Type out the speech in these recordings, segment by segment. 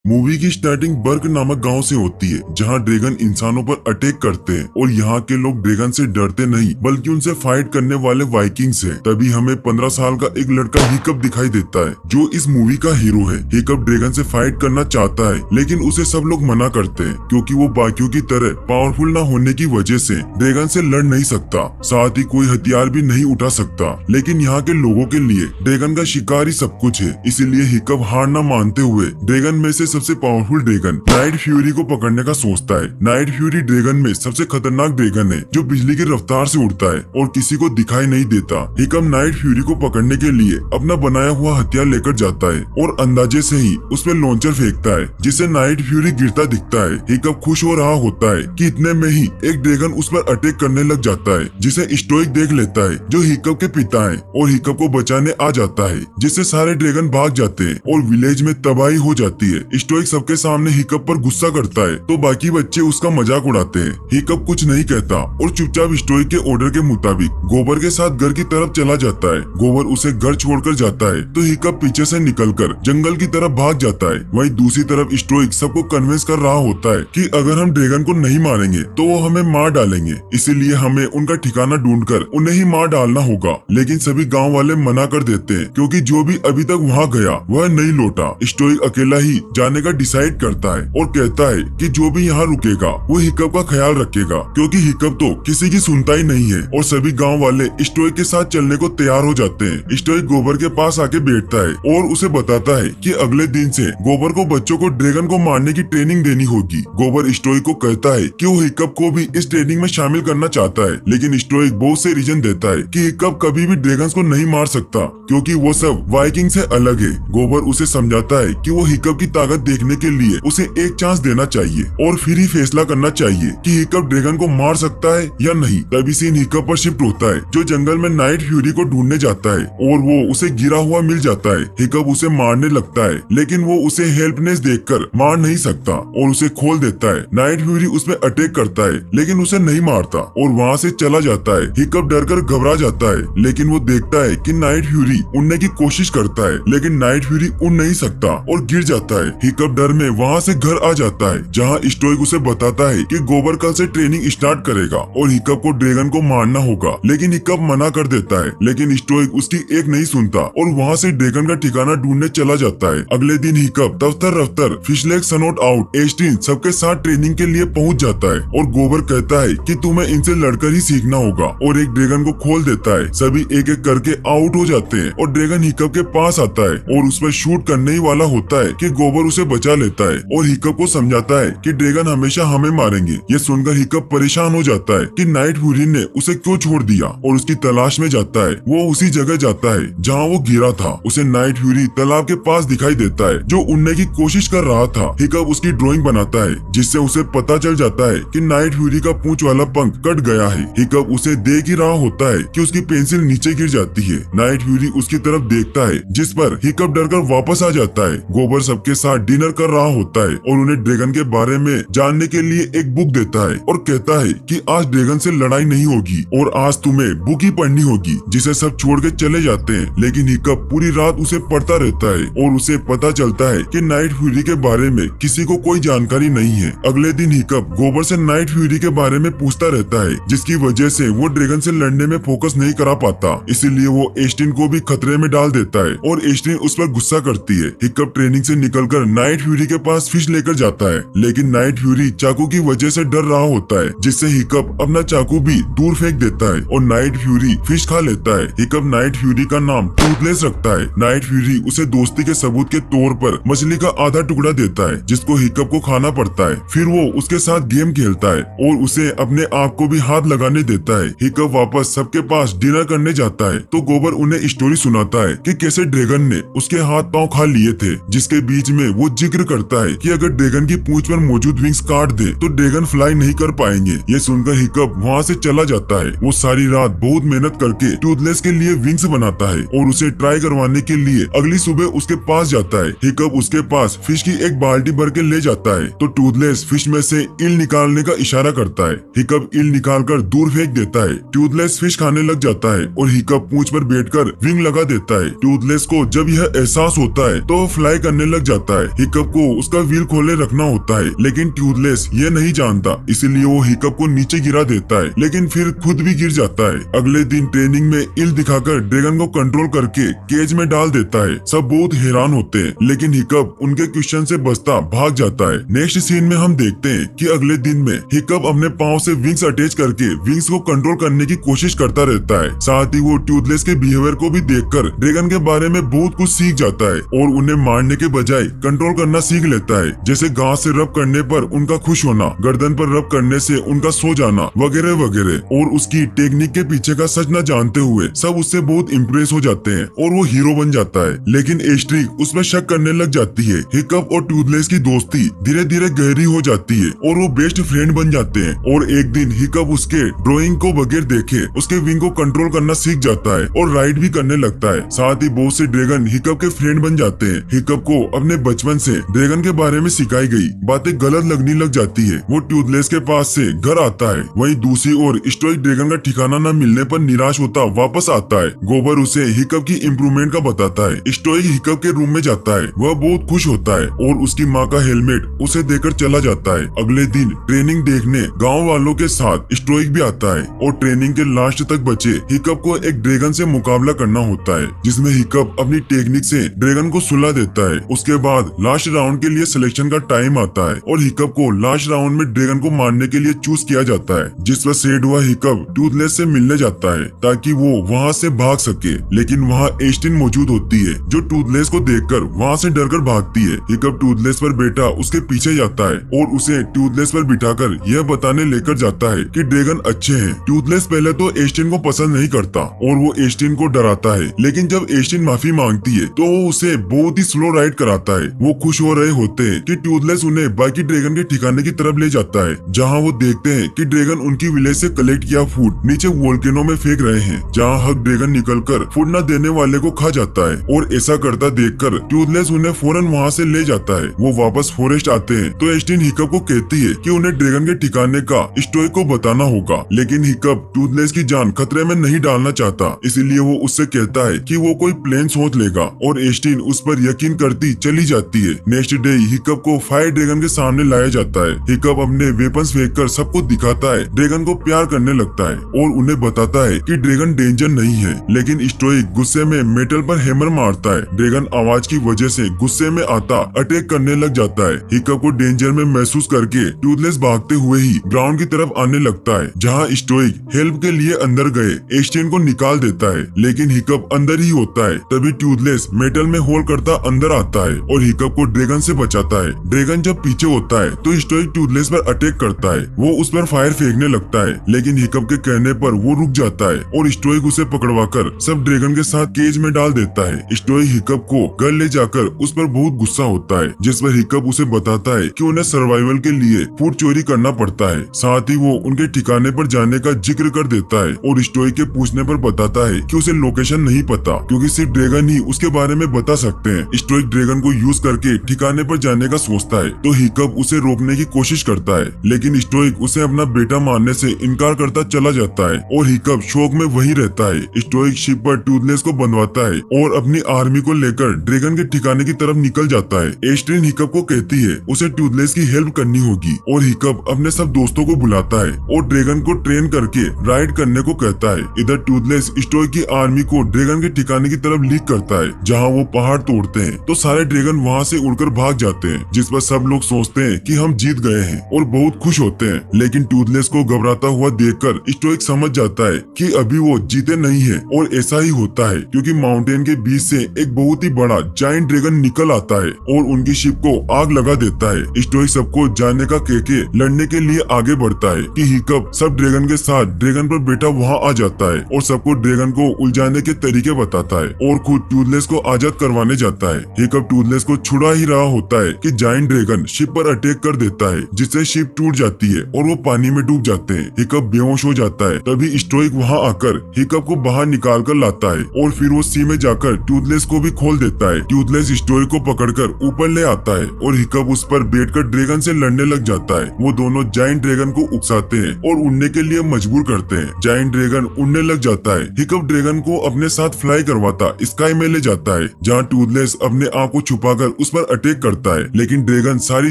Movie की starting बर्ग नामक गांव से होती है, जहां ड्रैगन इंसानों पर अटैक करते हैं और यहाँ के लोग ड्रैगन से डरते नहीं बल्कि उनसे फाइट करने वाले वाइकिंग्स हैं। तभी हमें 15 साल का एक लड़का हिकअप दिखाई देता है, जो इस मूवी का हीरो है। हिकअप ड्रैगन से फाइट करना चाहता है, लेकिन उसे सब लोग मना करते हैं क्योंकि वो बाकियों की तरह पावरफुल न होने की वजह से ड्रैगन से लड़ नहीं सकता, साथ ही कोई हथियार भी नहीं उठा सकता। लेकिन यहाँ के लोगों के लिए ड्रैगन का शिकार ही सब कुछ है, इसीलिए हिकअप हार न मानते हुए ड्रैगन में से सबसे पावरफुल ड्रैगन नाइट फ्यूरी को पकड़ने का सोचता है। नाइट फ्यूरी ड्रैगन में सबसे खतरनाक ड्रैगन है, जो बिजली की रफ्तार से उड़ता है और किसी को दिखाई नहीं देता। हिकअप नाइट फ्यूरी को पकड़ने के लिए अपना बनाया हुआ हथियार लेकर जाता है और अंदाजे से ही उसमें लॉन्चर फेंकता है, जिससे नाइट फ्यूरी गिरता दिखता है। हिकअप खुश हो रहा होता है कि इतने में ही एक ड्रैगन उस पर अटैक करने लग जाता है, जिसे स्टोइक देख लेता है, जो हिकअप के पिता है, और हिकअप को बचाने आ जाता है, जिससे सारे ड्रैगन भाग जाते हैं और विलेज में तबाही हो जाती है। स्टोइक सबके सामने हिकअप पर गुस्सा करता है तो बाकी बच्चे उसका मजाक उड़ाते हैं। हिकअप कुछ नहीं कहता और चुपचाप स्टोइक के ऑर्डर के मुताबिक गोबर के साथ घर की तरफ चला जाता है। गोबर उसे घर छोड़कर जाता है तो हिकअप पीछे से निकलकर जंगल की तरफ भाग जाता है। वहीं दूसरी तरफ स्टोइक सबको कन्विंस कर रहा होता है कि अगर हम ड्रैगन को नहीं मारेंगे तो वो हमें मार डालेंगे, इसीलिए हमें उनका ठिकाना ढूंढकर उन्हें ही मार डालना होगा। लेकिन सभी गाँव वाले मना कर देते हैं क्योंकि जो भी अभी तक वहाँ गया वह नहीं लौटा। स्टोइक अकेला ही जाने का डिसाइड करता है और कहता है कि जो भी यहाँ रुकेगा वो हिकअप का ख्याल रखेगा, क्योंकि हिकअप तो किसी की सुनता ही नहीं है। और सभी गांव वाले स्टोइक के साथ चलने को तैयार हो जाते हैं। स्टोइक गोबर के पास आके बैठता है और उसे बताता है कि अगले दिन से गोबर को बच्चों को ड्रैगन को मारने की ट्रेनिंग देनी होगी। गोबर स्टोइक को कहता है कि वो हिकअप को भी इस ट्रेनिंग में शामिल करना चाहता है, लेकिन स्टोइक बहुत से रीजन देता है कि हिकअप कभी भी ड्रैगन को नहीं मार सकता, क्योंकि वो सब वाइकिंग से अलग है। गोबर उसे समझाता है कि वो हिकअप की ताकत देखने के लिए उसे एक चांस देना चाहिए और फिर ही फैसला करना चाहिए कि हिकअप ड्रैगन को मार सकता है या नहीं। तभी सीन हिकअप पर शिफ्ट होता है, जो जंगल में नाइट फ्यूरी को ढूंढने जाता है और वो उसे गिरा हुआ मिल जाता है। हिकअप उसे मारने लगता है, लेकिन वो उसे हेल्पनेस देखकर मार नहीं सकता और उसे खोल देता है। नाइट फ्यूरी उस पर अटैक करता है, लेकिन उसे नहीं मारता और वहाँ से चला जाता है। हिकअप डरकर घबरा जाता है, लेकिन वो देखता है कि नाइट फ्यूरी उड़ने की कोशिश करता है, लेकिन नाइट फ्यूरी उड़ नहीं सकता और गिर जाता है। हिकअप डर में वहाँ से घर आ जाता है, जहाँ स्टोइक उसे बताता है कि गोबर कल से ट्रेनिंग स्टार्ट करेगा और हिकअप को ड्रैगन को मारना होगा, लेकिन हिकअप मना कर देता है। लेकिन स्टोइक उसकी एक नहीं सुनता और वहाँ से ड्रैगन का ठिकाना ढूंढने चला जाता है। अगले दिन हिकअप दफ्तर रफ्तर फिशलेक सनोट आउट एस्टिन सबके साथ ट्रेनिंग के लिए पहुँच जाता है और गोबर कहता है कि तुम्हें इनसे लड़कर ही सीखना होगा और एक ड्रैगन को खोल देता है। सभी एक एक करके आउट हो जाते हैं और ड्रैगन हिकअप के पास आता है और उस पर शूट करने ही वाला होता है कि गोबर उसे बचा लेता है और हिकअप को समझाता है कि ड्रैगन हमेशा हमें मारेंगे। ये सुनकर हिकअप परेशान हो जाता है कि नाइट फ्यूरी ने उसे क्यों छोड़ दिया और उसकी तलाश में जाता है। वो उसी जगह जाता है जहाँ वो गिरा था। उसे नाइट फ्यूरी तालाब के पास दिखाई देता है, जो उड़ने की कोशिश कर रहा था। हिकअप उसकी ड्राइंग बनाता है, जिससे उसे पता चल जाता है कि नाइट फ्यूरी का पूंछ वाला पंख कट गया है। हिकअप उसे देख ही रहा होता है कि उसकी पेंसिल नीचे गिर जाती है। नाइट फ्यूरी उसकी तरफ देखता है, जिस पर हिकअप डरकर वापस आ जाता है। गोबर सबके साथ डिनर कर रहा होता है और उन्हें ड्रैगन के बारे में जानने के लिए एक बुक देता है और कहता है कि आज ड्रैगन से लड़ाई नहीं होगी और आज तुम्हें बुक ही पढ़नी होगी, जिसे सब छोड़ के चले जाते हैं। लेकिन हिकअप पूरी रात उसे पढ़ता रहता है और उसे पता चलता है कि नाइट फ्यूरी के बारे में किसी को कोई जानकारी नहीं है। अगले दिन हिकअप गोबर से नाइट फ्यूरी के बारे में पूछता रहता है, जिसकी वजह से वो ड्रैगन से लड़ने में फोकस नहीं करा पाता, इसीलिए वो एस्टिन को भी खतरे में डाल देता है और एस्टिन उस पर गुस्सा करती है। हिकअप ट्रेनिंग से निकलकर नाइट फ्यूरी के पास फिश लेकर जाता है, लेकिन नाइट फ्यूरी चाकू की वजह से डर रहा होता है, जिससे हिकअप अपना चाकू भी दूर फेंक देता है और नाइट फ्यूरी फिश खा लेता है। हिकअप नाइट फ्यूरी का नाम टूथलेस रखता है। नाइट फ्यूरी उसे दोस्ती के सबूत के तौर पर मछली का आधा टुकड़ा देता है, जिसको हिकअप को खाना पड़ता है। फिर वो उसके साथ गेम खेलता है और उसे अपने आप को भी हाथ लगाने देता है। हिकअप वापस सबके पास डिनर करने जाता है तो गोबर उन्हें स्टोरी सुनाता है कि कैसे ड्रैगन ने उसके हाथ पांव खा लिए थे, जिसके बीच में वो जिक्र करता है कि अगर ड्रैगन की पूंछ पर मौजूद विंग्स काट दे तो ड्रैगन फ्लाई नहीं कर पाएंगे। ये सुनकर हिकअप वहाँ से चला जाता है। वो सारी रात बहुत मेहनत करके टूथलेस के लिए विंग्स बनाता है और उसे ट्राई करवाने के लिए अगली सुबह उसके पास जाता है। हिकअप उसके पास फिश की एक बाल्टी भर के ले जाता है तो टूथलेस फिश में से इल निकालने का इशारा करता है। हिकअप इल निकालकर दूर फेंक देता है। टूथलेस फिश खाने लग जाता है और हिकअप पूंछ पर बैठकर विंग लगा देता है। टूथलेस को जब यह एहसास होता है तो वो फ्लाई करने लग जाता है। हिकअप को उसका व्हील खोले रखना होता है, लेकिन टूथलेस ये नहीं जानता, इसीलिए वो हिकअप को नीचे गिरा देता है, लेकिन फिर खुद भी गिर जाता है। अगले दिन ट्रेनिंग में इल दिखाकर ड्रैगन को कंट्रोल करके केज में डाल देता है। सब बहुत हैरान होते हैं, लेकिन हिकअप उनके क्वेश्चन से बचता भाग जाता है। नेक्स्ट सीन में हम देखते हैं कि अगले दिन में हिकअप अपने पाँव से विंग्स अटैच करके विंग्स को कंट्रोल करने की कोशिश करता रहता है। साथ ही वो टूथलेस के बिहेवियर को भी देखकर ड्रैगन के बारे में बहुत कुछ सीख जाता है और उन्हें मारने के बजाय कंट्रोल करना सीख लेता है, जैसे घास से रब करने पर उनका खुश होना, गर्दन पर रब करने से उनका सो जाना वगैरह वगैरह। और उसकी टेक्निक के पीछे का सच न जानते हुए सब उससे बहुत इम्प्रेस हो जाते हैं और वो हीरो बन जाता है। लेकिन एस्ट्रिक उसमें शक करने लग जाती है। हिकअप और टूथलेस की दोस्ती धीरे धीरे गहरी हो जाती है और वो बेस्ट फ्रेंड बन जाते हैं। और एक दिन हिकअप उसके ड्राइंग को बगैर देखे उसके विंग को कंट्रोल करना सीख जाता है और राइड भी करने लगता है। साथ ही बहुत से ड्रैगन हिकअप के फ्रेंड बन जाते हैं। हिकअप को अपने बचपन से ड्रैगन के बारे में सिखाई गई बातें गलत लगने लग जाती है। वो टूथलेस के पास से घर आता है। वहीं दूसरी ओर स्टोइक ड्रैगन का ठिकाना न मिलने पर निराश होता वापस आता है। गोबर उसे हिकअप की इम्प्रूवमेंट का बताता है। स्टोइक हिकअप के रूम में जाता है। वह बहुत खुश होता है और उसकी माँ का हेलमेट उसे देकर चला जाता है। अगले दिन ट्रेनिंग देखने गाँव वालों के साथ स्टोइक भी आता है और ट्रेनिंग के लास्ट तक बचे हिकअप को एक ड्रैगन से मुकाबला करना होता है, जिसमें हिकअप अपनी टेक्निक से ड्रैगन को सुला देता है। उसके बाद लास्ट राउंड के लिए सिलेक्शन का टाइम आता है और हिकअप को लास्ट राउंड में ड्रैगन को मारने के लिए चूज किया जाता है, जिस पर सेड हुआ हिकअप टूथलेस से मिलने जाता है ताकि वो वहाँ से भाग सके। लेकिन वहाँ एस्टिन मौजूद होती है जो टूथलेस को देखकर वहाँ से डरकर भागती है। हिकअप टूथलेस पर बेटा उसके पीछे जाता है और उसे टूथलेस पर बिठाकर यह बताने लेकर जाता है कि ड्रैगन अच्छे हैं। टूथलेस पहले तो एस्टिन को पसंद नहीं करता और वो एस्टिन को डराता है, लेकिन जब एस्टिन माफी मांगती है तो वो उसे बहुत ही स्लो राइड कराता है। वो खुश हो रहे होते हैं कि टूथलेस उन्हें बाकी ड्रैगन के ठिकाने की तरफ ले जाता है, जहाँ वो देखते हैं कि ड्रैगन उनकी विलेज से कलेक्ट किया फूड नीचे वोल्केनो में फेंक रहे हैं, जहाँ हक ड्रैगन निकलकर फूड न देने वाले को खा जाता है। और ऐसा करता देखकर टूथलेस उन्हें फौरन वहाँ से ले जाता है। वो वापस फॉरेस्ट आते हैं तो एस्टिन हिकअप को कहती है कि उन्हें ड्रैगन के ठिकाने का स्टोइक को बताना होगा, लेकिन हिकअप टूथलेस की जान खतरे में नहीं डालना चाहता, इसीलिए वो उससे कहता है कि वो कोई प्लान सोच लेगा और एस्टिन उस पर यकीन करती चली जाती है। नेक्स्ट डे हिकअप को फायर ड्रैगन के सामने लाया जाता है। हिकअप अपने वेपन्स फेंककर सबको दिखाता है, ड्रैगन को प्यार करने लगता है और उन्हें बताता है कि ड्रैगन डेंजर नहीं है। लेकिन स्टोइक गुस्से में मेटल पर हैमर मारता है। ड्रैगन आवाज की वजह से गुस्से में आता अटैक करने लग जाता है। हिकअप को डेंजर में महसूस करके टूथलेस भागते हुए ही ग्राउंड की तरफ आने लगता है, जहाँ स्टोइक हेल्प के लिए अंदर गए एस्टिन को निकाल देता है, लेकिन हिकअप अंदर ही होता है। तभी टूथलेस मेटल में होल करता अंदर आता है और हिकअप को ड्रैगन से बचाता है। ड्रैगन जब पीछे होता है तो स्टोइक टूथलेस पर अटैक करता है। वो उस पर फायर फेंकने लगता है, लेकिन हिकअप के कहने पर वो रुक जाता है और स्टोइक उसे पकड़वाकर सब ड्रैगन के साथ केज में डाल देता है। स्टोइक हिकअप को घर ले जाकर उस पर बहुत गुस्सा होता है, जिस पर हिकअप उसे बताता है कि उन्हें सर्वाइवल के लिए फूड चोरी करना पड़ता है। साथ ही वो उनके ठिकाने पर जाने का जिक्र कर देता है और स्टोइक के पूछने पर बताता है कि उसे लोकेशन नहीं पता, क्योंकि सिर्फ ड्रैगन ही उसके बारे में बता सकते हैं। स्टोइक ड्रैगन को यूज करके ठिकाने पर जाने का सोचता है तो हिकअप उसे रोकने की कोशिश करता है, लेकिन स्टोइक उसे अपना बेटा मारने से इनकार करता चला जाता है और हिकअप शौक में वहीं रहता है। स्टोइक शिप पर टूथलेस को बंधवाता है और अपनी आर्मी को लेकर ड्रैगन के ठिकाने की तरफ निकल जाता है। एस्ट्रिन हिकअप को कहती है उसे टूथलेस की हेल्प करनी होगी और हिकअप अपने सब दोस्तों को बुलाता है और ड्रैगन को ट्रेन करके राइड करने को कहता है। इधर टूथलेस स्टोइक की आर्मी को ड्रैगन के ठिकाने की तरफ लीक करता है, जहाँ वो पहाड़ तोड़ते हैं तो सारे ड्रैगन वहाँ से उड़कर भाग जाते हैं, जिस पर सब लोग सोचते हैं कि हम जीत गए हैं और बहुत खुश होते हैं। लेकिन टूथलेस को घबराता हुआ देखकर स्टोइक समझ जाता है कि अभी वो जीते नहीं है और ऐसा ही होता है क्योंकि माउंटेन के बीच से एक बहुत ही बड़ा जायंट ड्रैगन निकल आता है और उनकी शिप को आग लगा देता है। स्टोइक सबको जाने का कहके लड़ने के लिए आगे बढ़ता है कि हिकअप सब ड्रैगन के साथ ड्रैगन पर बेटा वहाँ आ जाता है और सबको ड्रैगन को उलझाने के तरीके बताता है और खुद टूथलेस को आजाद करवाने जाता है। हिकअप टूथलेस को छुड़ा ही रहा होता है कि जायंट ड्रैगन शिप पर अटैक कर देता है, जिससे शिप टूट जाती है और वो पानी में डूब जाते हैं। हिकअप बेहोश हो जाता है। तभी स्टोइक वहाँ आकर हिकअप को बाहर निकाल कर लाता है और फिर वो सी में जाकर टूथलेस को भी खोल देता है। टूथलेस स्टोइक को पकड़कर ऊपर ले आता है और हिकअप उस पर बैठकर ड्रैगन से लड़ने लग जाता है। वो दोनों जायंट ड्रैगन को उकसाते हैं और उड़ने के लिए मजबूर करते हैं। जायंट ड्रैगन उड़ने लग जाता है। हिकअप ड्रैगन को अपने साथ फ्लाई करवाता स्काई में ले जाता है, जहाँ टूथलेस अपने आँख को छुपाकर उस पर अटैक करता है, लेकिन ड्रैगन सारी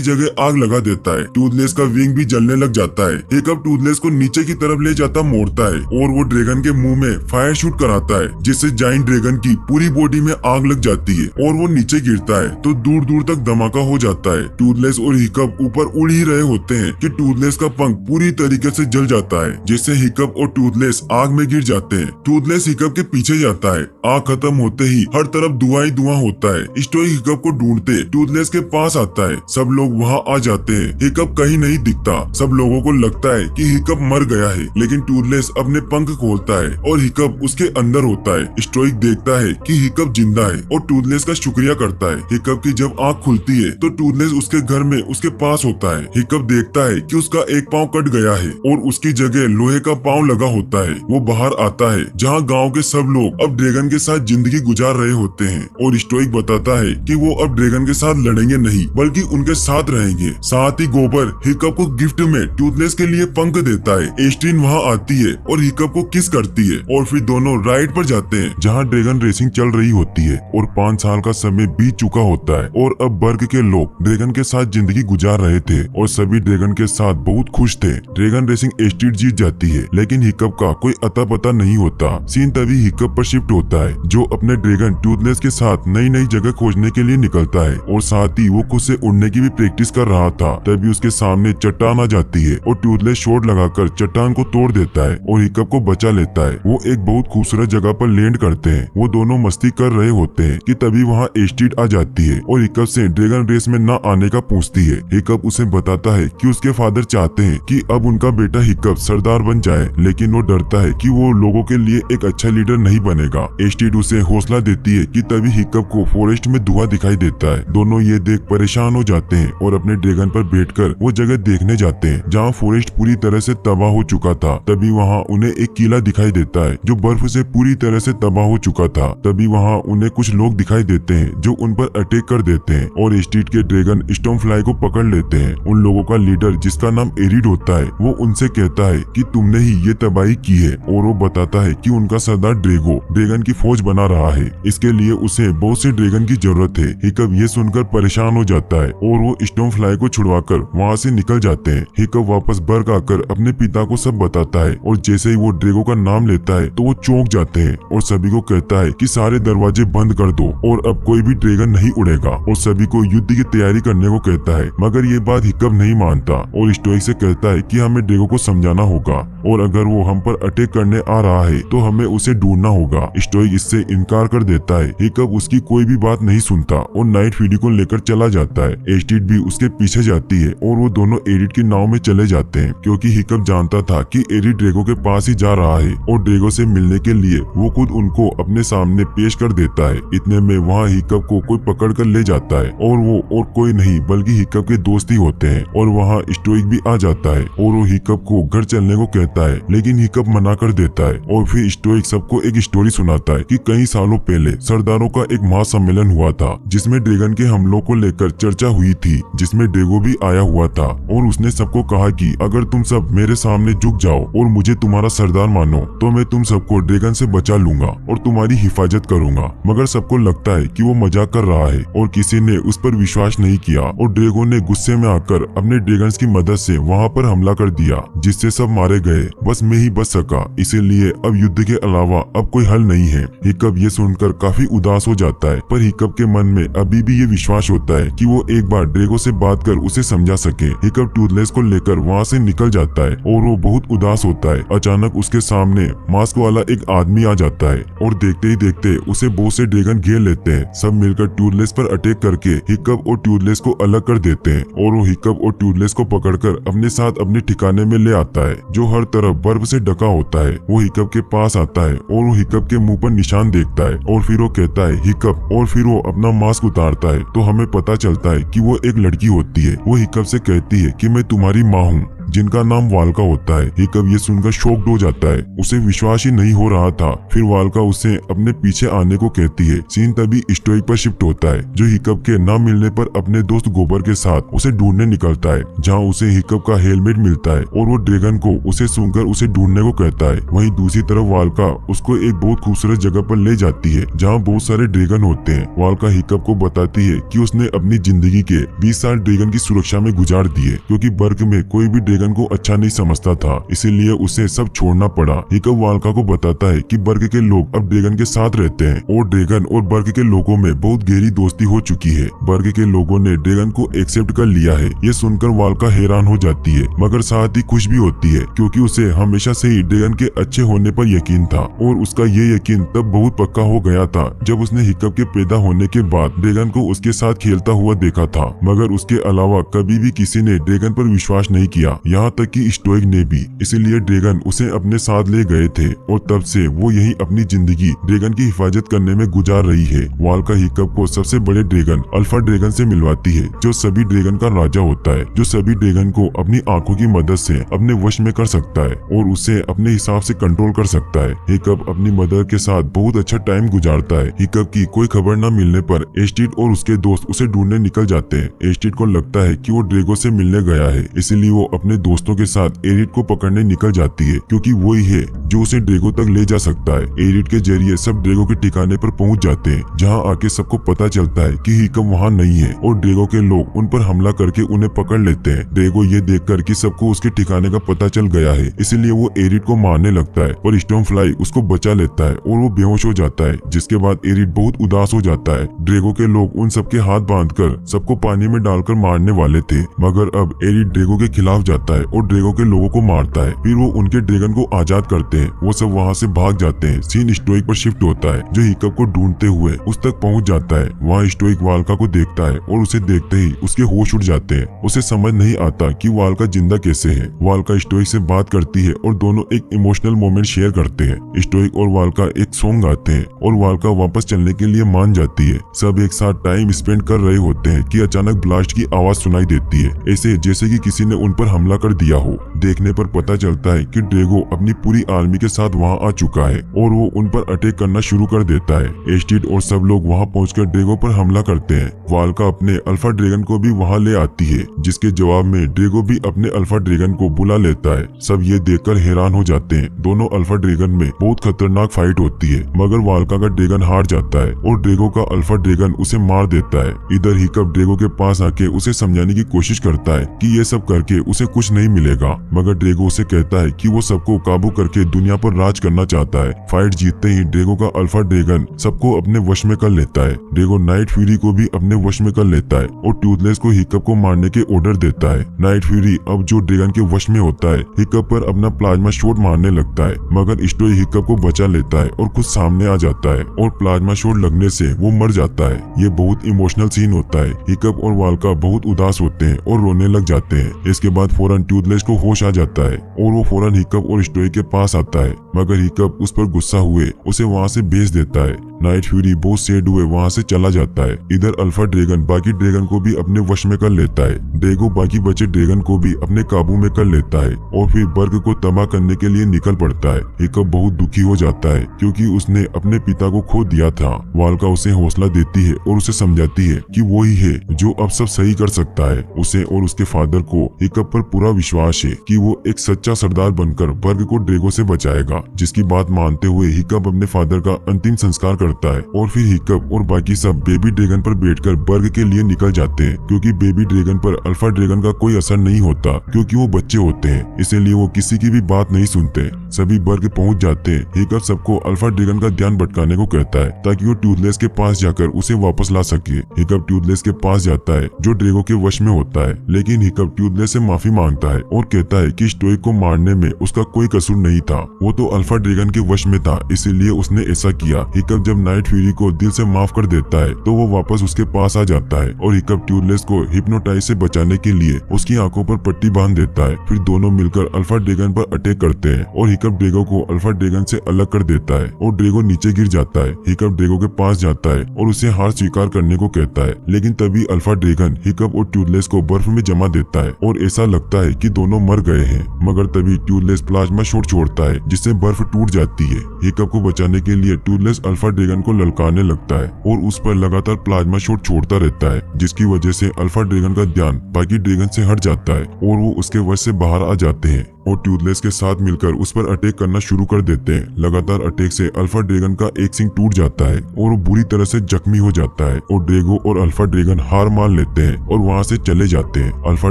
जगह आग लगा देता है। टूथलेस का विंग भी जलने लग जाता है। हिकअप टूथलेस को नीचे की तरफ ले जाता मोड़ता है और वो ड्रैगन के मुंह में फायर शूट कराता है, जिससे जाइंट ड्रैगन की पूरी बॉडी में आग लग जाती है और वो नीचे गिरता है तो दूर दूर तक धमाका हो जाता है। टूथलेस और हिकअप ऊपर उड़ ही रहे होते हैं कि टूथलेस का पंख पूरी तरीके से जल जाता है, जिससे हिकअप और टूथलेस आग में गिर जाते हैं। टूथलेस हिकअप के पीछे जाता है। आग खत्म होते ही हर तरफ धुआं ही धुआं होता है। स्टोइक हिकअप को ढूंढते टूथलेस के पास आता है। सब लोग वहाँ आ जाते हैं। हिकअप कहीं नहीं दिखता। सब लोगों को लगता है कि हिकअप मर गया है, लेकिन टूथलेस अपने पंख खोलता है और हिकअप उसके अंदर होता है। स्टोइक देखता है कि हिकअप जिंदा है और टूथलेस का शुक्रिया करता है। हिकअप की जब आँख खुलती है तो टूथलेस उसके घर में उसके पास होता है। हिकअप देखता है कि उसका एक पाँव कट गया है और उसकी जगह लोहे का पाँव लगा होता है। वो बाहर आता है जहाँ गाँव के सब लोग अब ड्रैगन के साथ जिंदगी गुजार रहे होते हैं और स्टोइक बताता है कि वो अब ड्रैगन के साथ लड़ेंगे नहीं, बल्कि उनके साथ रहेंगे। साथ ही गोबर हिकअप को गिफ्ट में टूथलेस के लिए पंख देता है। एस्ट्रीन वहाँ आती है और हिकअप को किस करती है और फिर दोनों राइड पर जाते हैं जहाँ ड्रैगन रेसिंग चल रही होती है और 5 साल का समय बीत चुका होता है और अब बर्ग के लोग ड्रैगन के साथ जिंदगी गुजार रहे थे और सभी ड्रैगन के साथ बहुत खुश थे। ड्रैगन रेसिंग एस्ट्रीट जीत जाती है, लेकिन हिकअप का कोई अता पता नहीं होता। सीन तभी हिकअप पर शिफ्ट होता है, जो अपने ड्रैगन टूथलेस के साथ नई नई जगह खोजने के लिए निकलता है और साथ ही वो खुद से उड़ने की भी प्रैक्टिस कर रहा था। तभी उसके सामने चट्टान आ जाती है और टूथलेस शॉट लगाकर चट्टान को तोड़ देता है और हिकअप को बचा लेता है। वो एक बहुत खूबसूरत जगह पर लैंड करते हैं। वो दोनों मस्ती कर रहे होते हैं कि तभी वहाँ एस्ट्रीट आ जाती है और हिकअप से ड्रैगन रेस में न आने का पूछती है। हिकअप उसे बताता है कि उसके फादर चाहते हैं कि अब उनका बेटा हिकअप सरदार बन जाए, लेकिन वो डरता है कि वो लोगों के लिए एक अच्छा लीडर नहीं बनेगा। एस्ट्रीट उसे हौसला देती है कि तभी हिकअप को फॉरेस्ट में धुआं दिखाई देता है। दोनों ये देख परेशान हो जाते हैं और अपने ड्रैगन पर बैठकर वो जगह देखने जाते हैं जहाँ फॉरेस्ट पूरी तरह से तबाह हो चुका था। तभी वहाँ उन्हें एक किला दिखाई देता है जो बर्फ से पूरी तरह से तबाह हो चुका था। तभी वहाँ उन्हें कुछ लोग दिखाई देते हैं जो उन पर अटैक कर देते हैं और एस्ट्रीट के ड्रैगन स्टोनफ्लाई को पकड़ लेते हैं। उन लोगों का लीडर जिसका नाम एरिड होता है वो उनसे कहता है कि तुमने ही ये तबाही की है और वो बताता है कि उनका सरदार ड्रैगो ड्रैगन की फौज बना रहा है। इसके लिए उसे बहुत से ड्रैगन की जरूरत है। हिकअप ये सुनकर परेशान हो जाता है और वो स्टोनफ्लाई को छुड़वाकर वहाँ से निकल जाते हैं। हिकअप वापस बर्ग आकर अपने पिता को सब बताता है और जैसे ही वो ड्रैगो का नाम लेता है तो वो चौंक जाते हैं और सभी को कहता है कि सारे दरवाजे बंद कर दो और अब कोई भी ड्रैगन नहीं उड़ेगा और सभी को युद्ध की तैयारी करने को कहता है। मगर ये बात हिकअप नहीं मानता और स्टोइक से कहता है कि हमें ड्रैगो को समझाना होगा और अगर वो हम पर अटैक करने आ रहा है तो हमें उसे ढूंढना होगा। स्टोइक इससे इनकार कर देता है। हिकअप उसकी कोई भी बात नहीं सुनता और नाइट फीडी को लेकर चला जाता है। एस्ट्रीट भी उसके पीछे जाती है और वो दोनों एरिड की नाव में चले जाते हैं, क्योंकि हिकअप जानता था कि एरिड ड्रैगो के पास ही जा रहा है और ड्रैगो से मिलने के लिए वो खुद उनको अपने सामने पेश कर देता है। इतने में वहाँ हिकअप को कोई पकड़ कर ले जाता है और वो और कोई नहीं बल्कि हिकअप के दोस्त ही होते हैं और वहाँ स्टोइक भी आ जाता है और वो हिकअप को घर चलने को कहता है, लेकिन हिकअप मना कर देता है और फिर स्टोइक सबको एक स्टोरी सुनाता है कि कई सालों पहले सरदारों का एक महासम्मेलन हुआ था जिसमें ड्रैगन के हमलों को लेकर चर्चा हुई थी, जिसमें ड्रैगो भी आया हुआ था और उसने सबको कहा कि अगर तुम सब मेरे सामने झुक जाओ और मुझे तुम्हारा सरदार मानो तो मैं तुम सबको ड्रैगन से बचा लूंगा और तुम्हारी हिफाजत करूंगा। मगर सबको लगता है कि वो मजाक कर रहा है और किसी ने उस पर विश्वास नहीं किया और ड्रैगो ने गुस्से में आकर अपने ड्रैगन्स की मदद से वहाँ पर हमला कर दिया, जिससे सब मारे गए। बस मैं ही बच सका, इसीलिए अब युद्ध के अलावा अब कोई हल नहीं है। हिकअप ये सुनकर काफी उदास हो जाता है, पर हिकअप के मन में अभी भी ये विश्वास होता है कि वो एक बार ड्रैगो से बात कर उसे समझा सके। हिकअप टूथलेस को लेकर वहाँ से निकल जाता है और वो बहुत उदास होता है। अचानक उसके सामने मास्क वाला एक आदमी आ जाता है और देखते ही देखते उसे बहुत से ड्रैगन घेर लेते हैं। सब मिलकर टूथलेस पर अटैक करके हिकअप और टूथलेस को अलग कर देते हैं और वो हिकअप और टूथलेस को पकड़कर अपने साथ अपने ठिकाने में ले आता है, जो हर तरफ बर्फ से ढका होता है। वो हिकअप के पास आता है और वो हिकअप के मुंह पर निशान देखता है और फिर वो कहता है हिकअप, और फिर वो अपना मास्क उतारता है तो हमें पता चलता है कि वो एक लड़की होती है। वो हिकअप से कहती है कि मैं तुम्हारी माँ हूँ, जिनका नाम वाल्का होता है। हिकअप ये सुनकर शॉक्ड हो जाता है, उसे विश्वास ही नहीं हो रहा था। फिर वाल्का उसे अपने पीछे आने को कहती है। सीन तभी स्टोइक पर शिफ्ट होता है, जो हिकअप के न मिलने पर अपने दोस्त गोबर के साथ उसे ढूंढने निकलता है, जहाँ उसे हिकअप का हेलमेट मिलता है और वो ड्रैगन को उसे सुनकर उसे ढूंढने को कहता है। वहीं दूसरी तरफ वाल्का उसको एक बहुत खूबसूरत जगह पर ले जाती है, जहाँ बहुत सारे ड्रैगन होते हैं। वाल्का हिकअप को बताती है कि उसने अपनी जिंदगी के 20 साल ड्रैगन की सुरक्षा में गुजार दिए, क्योंकि बर्ग में कोई भी ड्रैगन को अच्छा नहीं समझता था, इसीलिए उसे सब छोड़ना पड़ा। हिकअप वाल्का को बताता है कि बर्ग के लोग अब ड्रैगन के साथ रहते हैं और ड्रैगन और बर्ग के लोगों में बहुत गहरी दोस्ती हो चुकी है। बर्ग के लोगों ने ड्रैगन को एक्सेप्ट कर लिया है। ये सुनकर वाल्का हैरान हो जाती है, मगर साथ ही खुश भी होती है, क्योंकि उसे हमेशा से ही ड्रैगन के अच्छे होने पर यकीन था और उसका ये यकीन तब बहुत पक्का हो गया था जब उसने हिकअप के पैदा होने के बाद ड्रैगन को उसके साथ खेलता हुआ देखा था। मगर उसके अलावा कभी भी किसी ने ड्रैगन पर विश्वास नहीं किया, यहाँ तक कि स्टोइक ने भी। इसीलिए ड्रैगन उसे अपने साथ ले गए थे और तब से वो यही अपनी जिंदगी ड्रैगन की हिफाजत करने में गुजार रही है। वाल्का हिकअप को सबसे बड़े ड्रैगन अल्फा ड्रैगन से मिलवाती है, जो सभी ड्रैगन का राजा होता है, जो सभी ड्रैगन को अपनी आंखों की मदद से अपने वश में कर सकता है और उसे अपने हिसाब से कंट्रोल कर सकता है। हिकअप अपनी मदर के साथ बहुत अच्छा टाइम गुजारता है। हिकअप की कोई खबर न मिलने पर एस्टिड और उसके दोस्त उसे ढूंढने निकल जाते हैं। एस्टिड को लगता है कि वो ड्रैगो से मिलने गया है, इसलिए वो अपने दोस्तों के साथ एरिड को पकड़ने निकल जाती है, क्योंकि वही है जो उसे ड्रैगो तक ले जा सकता है। एरिड के जरिए सब ड्रैगो के ठिकाने पर पहुंच जाते हैं, जहां आके सबको पता चलता है कि हिकअप वहां नहीं है और ड्रैगो के लोग उन पर हमला करके उन्हें पकड़ लेते हैं। ड्रैगो ये देखकर कि सबको उसके ठिकाने का पता चल गया है, इसलिए वो एरिड को मारने लगता है, पर स्टोनफ्लाई उसको बचा लेता है और वो बेहोश हो जाता है, जिसके बाद एरिड बहुत उदास हो जाता है। ड्रैगो के लोग उन सबके हाथ बांधकर सबको पानी में डालकर मारने वाले थे, मगर अब एरिड ड्रैगो के खिलाफ जाता है और ड्रैगो के लोगों को मारता है। फिर वो उनके ड्रैगन को आजाद करते हैं। वो सब वहाँ से भाग जाते हैं। सीन स्टोइक पर शिफ्ट होता है, जो हिकअप को ढूंढते हुए उस तक पहुँच जाता है। वहाँ स्टोइक वाल्का को देखता है और उसे देखते ही उसके होश उड़ जाते हैं। उसे समझ नहीं आता कि वाल्का जिंदा कैसे है। वाल्का स्टोइक से बात करती है और दोनों एक इमोशनल मोमेंट शेयर करते हैं। स्टोइक और वाल्का एक सॉन्ग गाते हैं और वाल्का वापस चलने के लिए मान जाती है। सब एक साथ टाइम स्पेंड कर रहे होते हैं कि अचानक ब्लास्ट की आवाज सुनाई देती है, ऐसे जैसे कि किसी ने उन पर हमला कर दिया हो। देखने पर पता चलता है कि ड्रैगो अपनी पूरी आर्मी के साथ वहां आ चुका है और वो उन पर अटैक करना शुरू कर देता है। एस्टिड और सब लोग वहां पहुंचकर ड्रैगो पर हमला करते हैं। वाल्का अपने अल्फा ड्रैगन को भी वहां ले आती है, जिसके जवाब में ड्रैगो भी अपने अल्फा ड्रैगन को बुला लेता है। सब ये देखकर हैरान हो जाते हैं। दोनों अल्फा ड्रैगन में बहुत खतरनाक फाइट होती है, मगर वाल्का का ड्रैगन हार जाता है और ड्रैगो का अल्फा ड्रैगन उसे मार देता है। इधर हिकअप ड्रैगो के पास आके उसे समझाने की कोशिश करता है कि ये सब करके उसे कुछ नहीं मिलेगा, मगर ड्रैगो उसे कहता है कि वो सबको काबू करके दुनिया पर राज करना चाहता है। फाइट जीतते ही ड्रैगो का अल्फा ड्रैगन सबको अपने वश में कर लेता है। ड्रैगो नाइट फ्यूरी को भी अपने वश में कर लेता है और टूथलेस को हिकअप को मारने के ऑर्डर देता है। नाइट फ्यूरी अब जो ड्रैगन के वश में होता है, हिकअप पर अपना प्लाज्मा शॉट मारने लगता है, मगर स्टोइक हिकअप को बचा लेता है और खुद सामने आ जाता है और प्लाज्मा शॉट लगने से वो मर जाता है। ये बहुत इमोशनल सीन होता है। हिकअप और वाल्का बहुत उदास होते हैं और रोने लग जाते हैं। इसके बाद फौरन टूथलेस को होश आ जाता है और वो फौरन हिकअप और स्टोइक के पास आता है, मगर हिकअप उस पर गुस्सा हुए उसे वहाँ से भेज देता है। नाइट फ्यूरी बहुत सैड हुए वहाँ से चला जाता है। इधर अल्फा ड्रैगन बाकी ड्रैगन को भी अपने वश में कर लेता है। ड्रैगो बाकी बचे ड्रैगन को भी अपने काबू में कर लेता है और फिर बर्ग को तबाह करने के लिए निकल पड़ता है। हिकअप बहुत दुखी हो जाता है क्योंकि उसने अपने पिता को खो दिया था। वाल्का उसे हौसला देती है और उसे समझाती है कि वो ही है जो अब सब सही कर सकता है। उसे और उसके फादर को हिकअप पर पूरा विश्वास है कि वो एक सच्चा सरदार बनकर बर्ग को ड्रैगो से बचाएगा, जिसकी बात मानते हुए हिकअप अपने फादर का अंतिम संस्कार करता है और फिर हिकअप और बाकी सब बेबी ड्रैगन पर बैठकर बर्ग के लिए निकल जाते हैं, क्योंकि बेबी ड्रैगन पर अल्फा ड्रैगन का कोई असर नहीं होता क्योंकि वो बच्चे होते हैं, इसलिए वो किसी की भी बात नहीं सुनते। सभी बर्ग पहुंच जाते हैं। हिकअप सबको अल्फा ड्रैगन का ध्यान भटकाने को कहता है ताकि वो टूथलेस के पास जाकर उसे वापस ला सके। हिकअप टूथलेस के पास जाता है जो ड्रैगो के वश में होता है, लेकिन हिकअप टूथलेस से माफी मांगता है और कहता है कि स्टोइक को मारने में उसका कोई कसूर नहीं था, वो तो अल्फा ड्रैगन के वश में था, इसीलिए उसने ऐसा किया। हिकअप जब नाइट फ्यूरी को दिल से माफ कर देता है तो वो वापस उसके पास आ जाता है और हिकअप टूथलेस को हिप्नोटाइज से बचाने के लिए उसकी आंखों पर पट्टी बांध देता है। फिर दोनों मिलकर अल्फा ड्रैगन पर अटैक करते हैं और हिकअप ड्रैगो को अल्फा ड्रैगन से अलग कर देता है और ड्रैगो नीचे गिर जाता है। हिकअप ड्रैगो के पास जाता है और उसे हार स्वीकार करने को कहता है, लेकिन तभी अल्फा ड्रैगन हिकअप और टूथलेस को बर्फ में जमा देता है और ऐसा लगता है कि दोनों मर गए हैं, मगर तभी टूथलेस प्लाज्मा शॉट छोड़ता है जिससे बर्फ टूट जाती है। हिकअप को बचाने के लिए टूथलेस अल्फा ड्रैगन को ललकारने लगता है और उस पर लगातार प्लाज्मा शॉट छोड़ता रहता है, जिसकी वजह से अल्फा ड्रैगन का ध्यान बाकी ड्रैगन से हट जाता है और वो उसके वश से बाहर आ जाते हैं। और ट्यूथलेस के साथ मिलकर उस पर अटैक करना शुरू कर देते हैं। लगातार अटैक से अल्फा ड्रैगन का एक सिंग टूट जाता है और वो बुरी तरह से जख्मी हो जाता है और ड्रैगो और अल्फा ड्रैगन हार मान लेते हैं और वहाँ से चले जाते हैं। अल्फा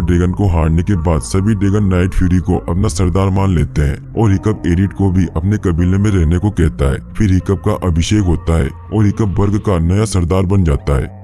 ड्रैगन को हारने के बाद सभी ड्रैगन नाइट फ्यूरी को अपना सरदार मान लेते हैं और हिकअप एरिड को भी अपने कबीले में रहने को कहता है। फिर हिकअप का अभिषेक होता है और हिकअप वर्ग का नया सरदार बन जाता है।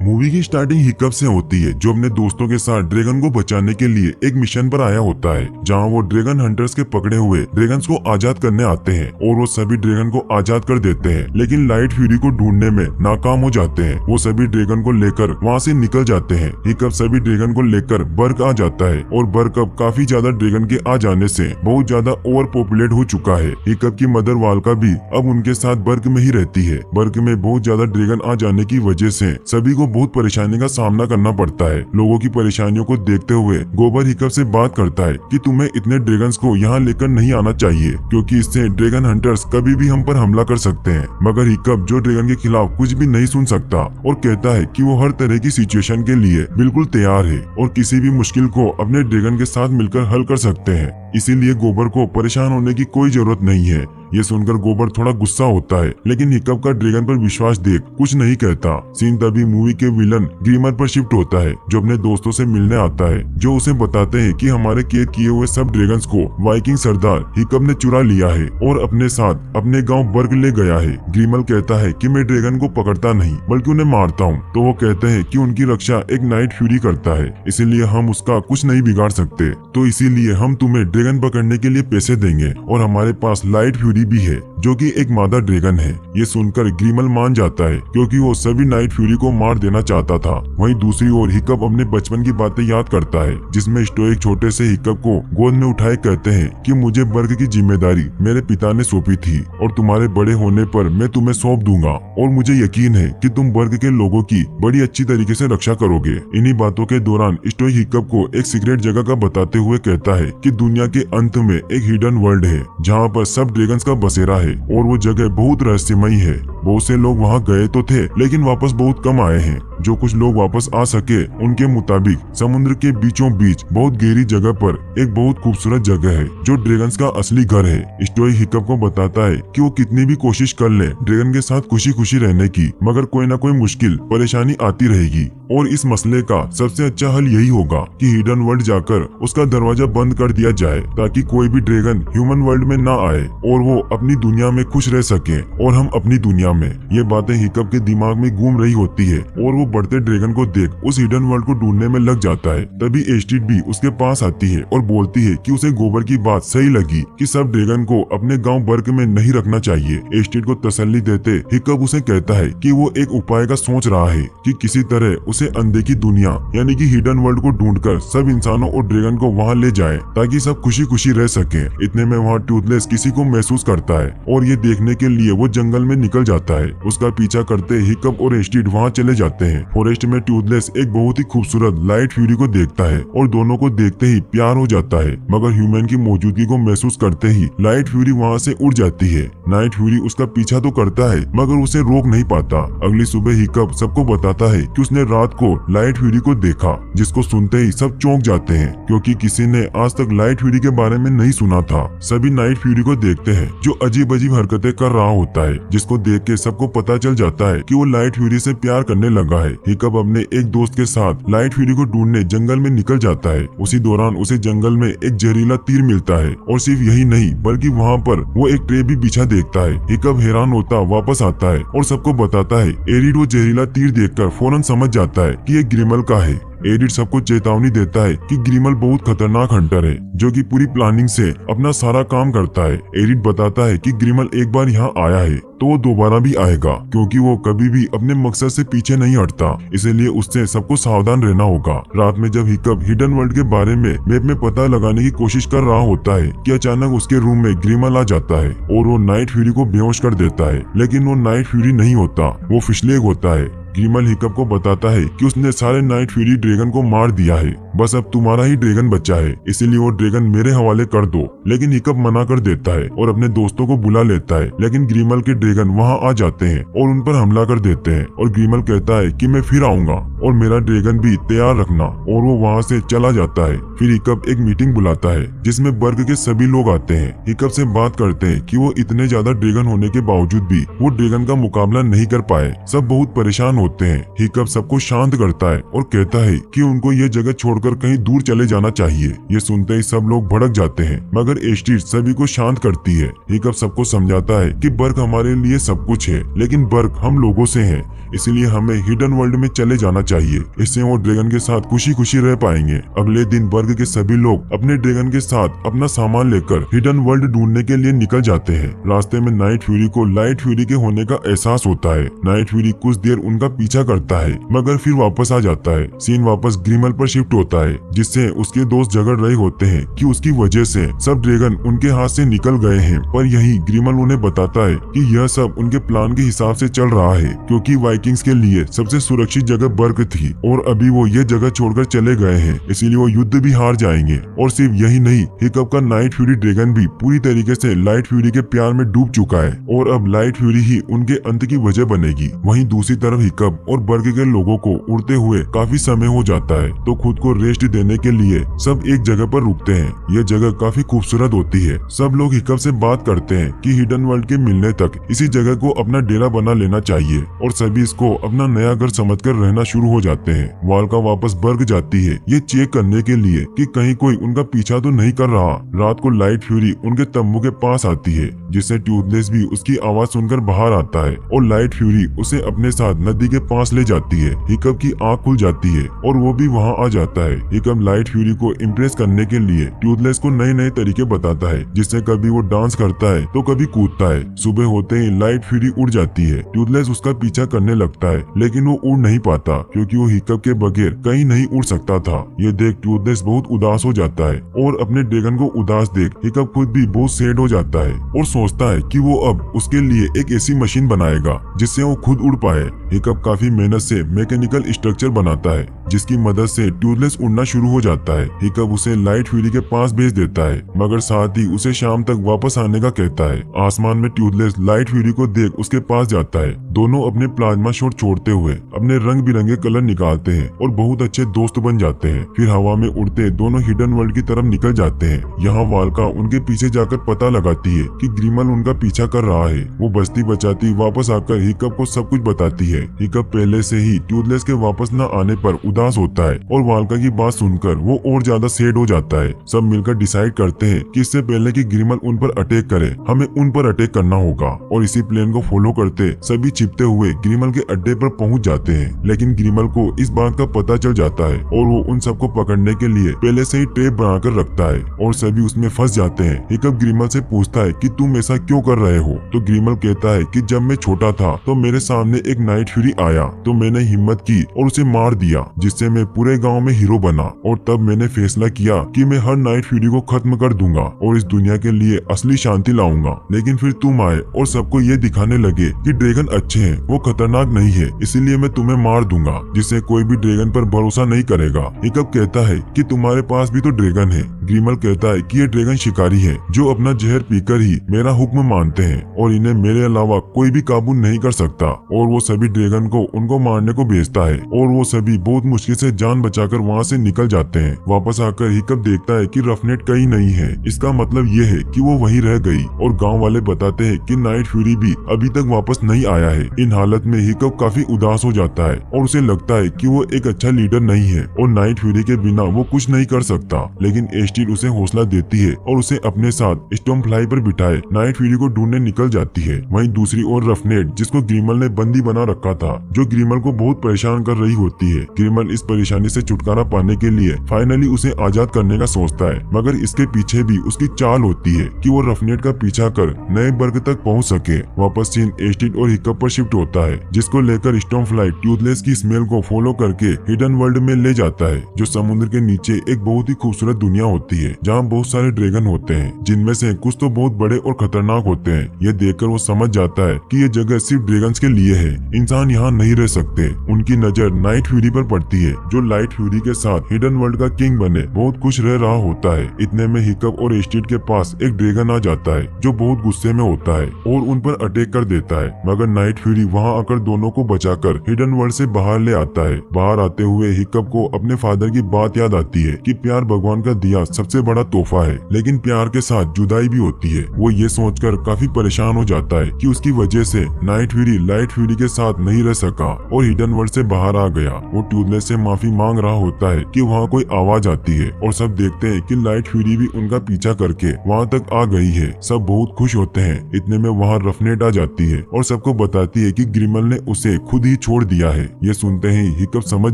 मूवी की स्टार्टिंग हिकअप से होती है, जो अपने दोस्तों के साथ ड्रैगन को बचाने के लिए एक मिशन पर आया होता है, जहां वो ड्रैगन हंटर्स के पकड़े हुए ड्रैगन्स को आजाद करने आते हैं और वो सभी ड्रैगन को आजाद कर देते हैं, लेकिन लाइट फ्यूरी को ढूंढने में नाकाम हो जाते हैं। वो सभी ड्रैगन को लेकर वहां से निकल जाते हैं। हिकअप सभी ड्रैगन को लेकर बर्ग आ जाता है और बर्ग अब काफी ज्यादा ड्रैगन के आ जाने से बहुत ज्यादा ओवर पॉपुलेट हो चुका है। हिकअप की मदर वाल्का भी अब उनके साथ बर्ग में ही रहती है। बर्ग में बहुत ज्यादा ड्रैगन आ जाने की वजह से सभी को बहुत परेशानी का सामना करना पड़ता है। लोगों की परेशानियों को देखते हुए गोबर हिकअप से बात करता है कि तुम्हें इतने ड्रैगन्स को यहाँ लेकर नहीं आना चाहिए, क्योंकि इससे ड्रैगन हंटर्स कभी भी हम पर हमला कर सकते हैं। मगर हिकअप जो ड्रैगन के खिलाफ कुछ भी नहीं सुन सकता और कहता है कि वो हर तरह की सिचुएशन के लिए बिल्कुल तैयार है और किसी भी मुश्किल को अपने ड्रैगन के साथ मिलकर हल कर सकते हैं। इसीलिए गोबर को परेशान होने की कोई जरूरत नहीं है। ये सुनकर गोबर थोड़ा गुस्सा होता है, लेकिन हिकअप का ड्रैगन पर विश्वास देख कुछ नहीं कहता। सीन तभी मूवी के विलन ग्रीमर पर शिफ्ट होता है, जो अपने दोस्तों से मिलने आता है, जो उसे बताते हैं कि हमारे कैद किए हुए सब ड्रैगन्स को वाइकिंग सरदार हिकअप ने चुरा लिया है और अपने साथ अपने गांव बर्ग ले गया है। ग्रीमर कहता है कि मैं ड्रैगन को पकड़ता नहीं बल्कि उन्हें मारता हूँ। तो वो कहते हैं कि उनकी रक्षा एक नाइट फ्यूरी करता है, इसीलिए हम उसका कुछ नहीं बिगाड़ सकते। तो इसीलिए हम तुम्हें ड्रैगन पकड़ने के लिए पैसे देंगे और हमारे पास लाइट फ्यूरी भी है, जो कि एक मादा ड्रैगन है। ये सुनकर ग्रीमल मान जाता है, क्योंकि वो सभी नाइट फ्यूरी को मार देना चाहता था। वहीं दूसरी ओर हिकअप अपने बचपन की बातें याद करता है, जिसमें स्टोइक छोटे से हिकअप को गोद में उठाए कहते हैं कि मुझे बर्ग की जिम्मेदारी मेरे पिता ने सौंपी थी और तुम्हारे बड़े होने पर मैं तुम्हें सौंप दूंगा और मुझे यकीन है कि तुम बर्ग के लोगों की बड़ी अच्छी तरीके से रक्षा करोगे। इन्हीं बातों के दौरान स्टोइक हिकअप को एक सीक्रेट जगह का बताते हुए कहता है कि दुनिया के अंत में एक हिडन वर्ल्ड है, जहाँ पर सब ड्रैगन्स का बसेरा है और वो जगह बहुत रहस्यमयी है। बहुत से लोग वहाँ गए तो थे, लेकिन वापस बहुत कम आए हैं। जो कुछ लोग वापस आ सके, उनके मुताबिक समुद्र के बीचों बीच बहुत गहरी जगह पर एक बहुत खूबसूरत जगह है, जो ड्रैगन्स का असली घर है। स्टोइक हिकअप को बताता है कि वो कितनी भी कोशिश कर ले ड्रैगन के साथ खुशी खुशी रहने की, मगर कोई ना कोई मुश्किल परेशानी आती रहेगी और इस मसले का सबसे अच्छा हल यही होगा कि हिडन वर्ल्ड जाकर उसका दरवाजा बंद कर दिया जाए, ताकि कोई भी ड्रैगन ह्यूमन वर्ल्ड में ना आए और वो अपनी दुनिया में खुश रह सके और हम अपनी दुनिया में। ये बातें हिकअप के दिमाग में घूम रही होती है और वो बढ़ते ड्रैगन को देख उस हिडन वर्ल्ड को ढूंढने में लग जाता है। तभी एस्ट्रिड भी उसके पास आती है और बोलती है कि उसे गोबर की बात सही लगी कि सब ड्रैगन को अपने गांव बर्ग में नहीं रखना चाहिए। एस्ट्रिड को तसल्ली देते हिकअप उसे कहता है कि वो एक उपाय का सोच रहा है कि किसी तरह उसे अनदेखी दुनिया यानी कि हिडन वर्ल्ड को ढूंढकर सब इंसानों और ड्रैगन को वहाँ ले जाए, ताकि सब खुशी खुशी रह सके। इतने में वहाँ ट्यूथलेस किसी को महसूस करता है और ये देखने के लिए वो जंगल में निकल जाता है। उसका पीछा करते हिकअप और एस्ट्रिड वहाँ चले जाते हैं। फॉरेस्ट में ट्यूथलेस एक बहुत ही खूबसूरत लाइट फ्यूरी को देखता है और दोनों को देखते ही प्यार हो जाता है, मगर ह्यूमन की मौजूदगी को महसूस करते ही लाइट फ्यूरी वहाँ से उड़ जाती है। नाइट फ्यूरी उसका पीछा तो करता है, मगर उसे रोक नहीं पाता। अगली सुबह हिकअप सबको बताता है कि उसने रात को लाइट फ्यूरी को देखा, जिसको सुनते ही सब चौंक जाते हैं, क्योंकि किसी ने आज तक लाइट फ्यूरी के बारे में नहीं सुना था। सभी नाइट फ्यूरी को देखते हैं, जो अजीब अजीब हरकतें कर रहा होता है, जिसको देख के सबको पता चल जाता है कि वो लाइट फ्यूरी से प्यार करने लगा है। हिकअप अपने एक दोस्त के साथ लाइट फ्यूरी को ढूंढने जंगल में निकल जाता है। उसी दौरान उसे जंगल में एक जहरीला तीर मिलता है और सिर्फ यही नहीं बल्कि वहाँ पर वो एक ट्रे भी बिछा देखता है। हिकअप हैरान होता वापस आता है और सबको बताता है। एरिड वो जहरीला तीर देखकर फौरन समझ जाता है कि ये ग्रीमल का है। एरिड सबको चेतावनी देता है कि ग्रीमल बहुत खतरनाक हंटर है, जो कि पूरी प्लानिंग से अपना सारा काम करता है। एरिड बताता है कि ग्रीमल एक बार यहाँ आया है तो वो दोबारा भी आएगा, क्योंकि वो कभी भी अपने मकसद से पीछे नहीं हटता, इसलिए उससे सबको सावधान रहना होगा। रात में जब हिकअप हिडन वर्ल्ड के बारे में मैप में पता लगाने की कोशिश कर रहा होता है कि अचानक उसके रूम में ग्रीमल आ जाता है और वो नाइट फ्यूरी को बेहोश कर देता है, लेकिन वो नाइट फ्यूरी नहीं होता, वो फिशलेग होता है। ग्रिमल हिकअप को बताता है कि उसने सारे नाइट फ्यूरी ड्रैगन को मार दिया है, बस अब तुम्हारा ही ड्रैगन बचा है, इसीलिए वो ड्रैगन मेरे हवाले कर दो। लेकिन हिकअप मना कर देता है और अपने दोस्तों को बुला लेता है, लेकिन ग्रिमल के ड्रैगन वहाँ आ जाते हैं और उन पर हमला कर देते हैं और ग्रिमल कहता है कि मैं फिर आऊंगा और मेरा ड्रैगन भी तैयार रखना, और वो वहाँ से चला जाता है। फिर हिकअप एक मीटिंग बुलाता है जिसमें बर्ग के सभी लोग आते हैं। हिकअप से बात करते हैं कि वो इतने ज्यादा ड्रैगन होने के बावजूद भी वो ड्रैगन का मुकाबला नहीं कर पाए। सब बहुत परेशान होते हैं। हिकअप सबको शांत करता है और कहता है कि उनको ये जगह छोड़कर कहीं दूर चले जाना चाहिए। ये सुनते ही सब लोग भड़क जाते हैं, मगर एस्टीड सभी को शांत करती है। हिकअप सबको समझाता है कि बर्ग हमारे लिए सब कुछ है, लेकिन बर्ग हम लोगों से है, इसलिए हमें हिडन वर्ल्ड में चले जाना चाहिए। इससे वो ड्रैगन के साथ खुशी खुशी रह पाएंगे। अगले दिन बर्ग के सभी लोग अपने ड्रैगन के साथ अपना सामान लेकर हिडन वर्ल्ड ढूंढने के लिए निकल जाते हैं। रास्ते में नाइट फ्यूरी को लाइट फ्यूरी के होने का एहसास होता है। नाइट फ्यूरी कुछ देर उनका पीछा करता है, मगर फिर वापस आ जाता है। सीन वापस ग्रिमल पर शिफ्ट होता है, जिससे उसके दोस्त झगड़ रहे होते हैं कि उसकी वजह से सब ड्रैगन उनके हाथ से निकल गए हैं। पर यही ग्रिमल उन्हें बताता है कि यह सब उनके प्लान के हिसाब से चल रहा है, क्योंकि वाइकिंग्स के लिए सबसे सुरक्षित जगह बर्ग थी और अभी वो ये जगह छोड़कर चले गए हैं, इसीलिए वो युद्ध भी हार जाएंगे। और सिर्फ यही नहीं, हिकअप का नाइट फ्यूरी ड्रैगन भी पूरी तरीके से लाइट फ्यूरी के प्यार में डूब चुका है और अब लाइट फ्यूरी ही उनके अंत की वजह बनेगी। वहीं दूसरी तरफ हिकअप और बर्ग के लोगों को उड़ते हुए काफी समय हो जाता है, तो खुद को रेस्ट देने के लिए सब एक जगह पर रुकते हैं। यह जगह काफी खूबसूरत होती है। सब लोग हिकअप से बात करते हैं कि हिडन वर्ल्ड के मिलने तक इसी जगह को अपना डेरा बना लेना चाहिए और सभी इसको अपना नया घर समझकर रहना शुरू हो जाते हैं। वाल्का वापस बर्ग जाती है ये चेक करने के लिए कि कहीं कोई उनका पीछा तो नहीं कर रहा। रात को लाइट फ्यूरी उनके तंबू के पास आती है, जिससे टूथलेस भी उसकी आवाज सुनकर बाहर आता है और लाइट फ्यूरी उसे अपने साथ नदी के पास ले जाती है। हिकअप की आंख खुल जाती है और वो भी वहाँ आ जाता है। हिकअप लाइट फ्यूरी को इम्प्रेस करने के लिए टूथलेस को नए नए तरीके बताता है, जिससे कभी वो डांस करता है तो कभी कूदता है। सुबह होते ही लाइट फ्यूरी उड़ जाती है। टूथलेस उसका पीछा करने लगता है, लेकिन वो उड़ नहीं पाता क्योंकि वो हिकअप के बगैर कहीं नहीं उड़ सकता था। ये देख टूथलेस बहुत उदास हो जाता है और अपने ड्रैगन को उदास देख हिकअप खुद भी बहुत सैड हो जाता है और सोचता है कि वो अब उसके लिए एक ऐसी मशीन बनाएगा जिससे वो खुद उड़ पाए। हिकअप काफी मेहनत से मैकेनिकल स्ट्रक्चर बनाता है, जिसकी मदद से टूथलेस उड़ना शुरू हो जाता है। हिकअप उसे लाइट फ्यूरी के पास भेज देता है, मगर साथ ही उसे शाम तक वापस आने का कहता है। आसमान में टूथलेस लाइट फ्यूरी को देख उसके पास जाता है। दोनों अपने प्लाज्मा शॉट छोड़ते हुए अपने रंग बिरंगे कलर निकालते हैं और बहुत अच्छे दोस्त बन जाते हैं। फिर हवा में उड़ते दोनों हिडन वर्ल्ड की तरफ निकल जाते हैं। यहाँ वाल्का उनके पीछे जाकर पता लगाती है कि ग्रिमल उनका पीछा कर रहा है। वो बस्ती बचाती वापस आकर हिकअप को सब कुछ बताती है। हिकअप पहले से ही टूथलेस के वापस न आने पर उदास होता है और वाल्का की बात सुनकर वो और ज्यादा सैड हो जाता है। सब मिलकर डिसाइड करते हैं कि इससे पहले कि ग्रिमल उन पर अटैक करे, हमें उन पर अटैक करना होगा और इसी प्लान को फॉलो करते सभी छिपते हुए ग्रिमल के अड्डे पर पहुंच जाते हैं। लेकिन ग्रिमल को इस बात का पता चल जाता है और वो उन सबको पकड़ने के लिए पहले से ही ट्रैप बनाकर रखता है और सभी उसमें फंस जाते हैं। हिकअप ग्रिमल से पूछता है कि तुम ऐसा क्यों कर रहे हो, तो ग्रिमल कहता है कि जब मैं छोटा था तो मेरे सामने एक नाइट फ्यूरी आया तो मैंने हिम्मत की और उसे मार दिया, जिससे मैं पूरे गांव में हीरो बना और तब मैंने फैसला किया कि मैं हर नाइट फ्यूरी को खत्म कर दूंगा और इस दुनिया के लिए असली शांति लाऊंगा। लेकिन फिर तुम आए और सबको ये दिखाने लगे कि ड्रैगन अच्छे हैं, वो खतरनाक नहीं है, इसीलिए मैं तुम्हें मार दूंगा, जिससे कोई भी ड्रैगन पर भरोसा नहीं करेगा। हिकअप कहता है कि तुम्हारे पास भी तो ड्रैगन है। ग्रिमल कहता है कि ये ड्रैगन शिकारी है जो अपना जहर पीकर ही मेरा हुक्म मानते हैं और इन्हें मेरे अलावा कोई भी काबू नहीं कर सकता, और वो सभी ड्रैगन को उनको मारने को भेजता है और वो सभी बहुत मुश्किल से जान बचाकर वहाँ से निकल जाते हैं। वापस आकर हिकअप देखता है कि रफनेट कहीं नहीं है। इसका मतलब ये है कि वो वहीं रह गई और गाँव वाले बताते हैं कि नाइट फ्यूरी भी अभी तक वापस नहीं आया है। इन हालत में हिकअप काफी उदास हो जाता है और उसे लगता है कि वो एक अच्छा लीडर नहीं है और नाइट फ्यूरी के बिना वो कुछ नहीं कर सकता। लेकिन एस्टीड उसे हौसला देती है और उसे अपने साथ स्टॉर्मफ्लाई पर बिठाए नाइट फ्यूरी को ढूंढने निकल जाती है। वहीं दूसरी ओर रफनेट, जिसको ग्रिमल ने बंदी बना रखा था, जो ग्रिमल को बहुत परेशान कर रही होती है। ग्रिमल इस परेशानी से छुटकारा पाने के लिए फाइनली उसे आजाद करने का सोचता है, मगर इसके पीछे भी उसकी चाल होती है कि वो रफनेट का पीछा कर नए बर्ग तक पहुंच सके। वापस सीन एस्टीड और हिकअप पर शिफ्ट होता है, जिसको लेकर स्टॉर्मफ्लाई टूथलेस की स्मेल को फॉलो करके हिडन वर्ल्ड में ले जाता है, जो समुद्र के नीचे एक बहुत ही खूबसूरत दुनिया होती है। जाती है जहाँ बहुत सारे ड्रैगन होते हैं, जिनमें से कुछ तो बहुत बड़े और खतरनाक होते हैं। यह देखकर वो समझ जाता है कि ये जगह सिर्फ ड्रैगन्स के लिए है, इंसान यहाँ नहीं रह सकते। उनकी नजर नाइट फ्यूरी पर पड़ती है, जो लाइट फ्यूरी के साथ हिडन वर्ल्ड का किंग बने बहुत खुश रह रहा होता है। इतने में हिकअप और एस्टीड के पास एक ड्रैगन आ जाता है जो बहुत गुस्से में होता है और उन पर अटैक कर देता है, मगर नाइट फ्यूरी वहाँ आकर दोनों को बचाकर हिडन वर्ल्ड से बाहर ले आता है। बाहर आते हुए हिकअप को अपने फादर की बात याद आती है कि प्यार भगवान का दिया सबसे बड़ा तोहफा है, लेकिन प्यार के साथ जुदाई भी होती है। वो ये सोचकर काफी परेशान हो जाता है कि उसकी वजह से नाइट फ्यूरी लाइट फ्यूरी के साथ नहीं रह सका और हिडन वर्ल्ड से बाहर आ गया। वो टूथलेस से माफी मांग रहा होता है कि वहाँ कोई आवाज आती है और सब देखते हैं कि लाइट फ्यूरी भी उनका पीछा करके वहाँ तक आ गई है। सब बहुत खुश होते हैं। इतने में वहाँ रफनेट आ जाती है और सबको बताती है कि ग्रिमल ने उसे खुद ही छोड़ दिया है। ये सुनते ही हिकअप समझ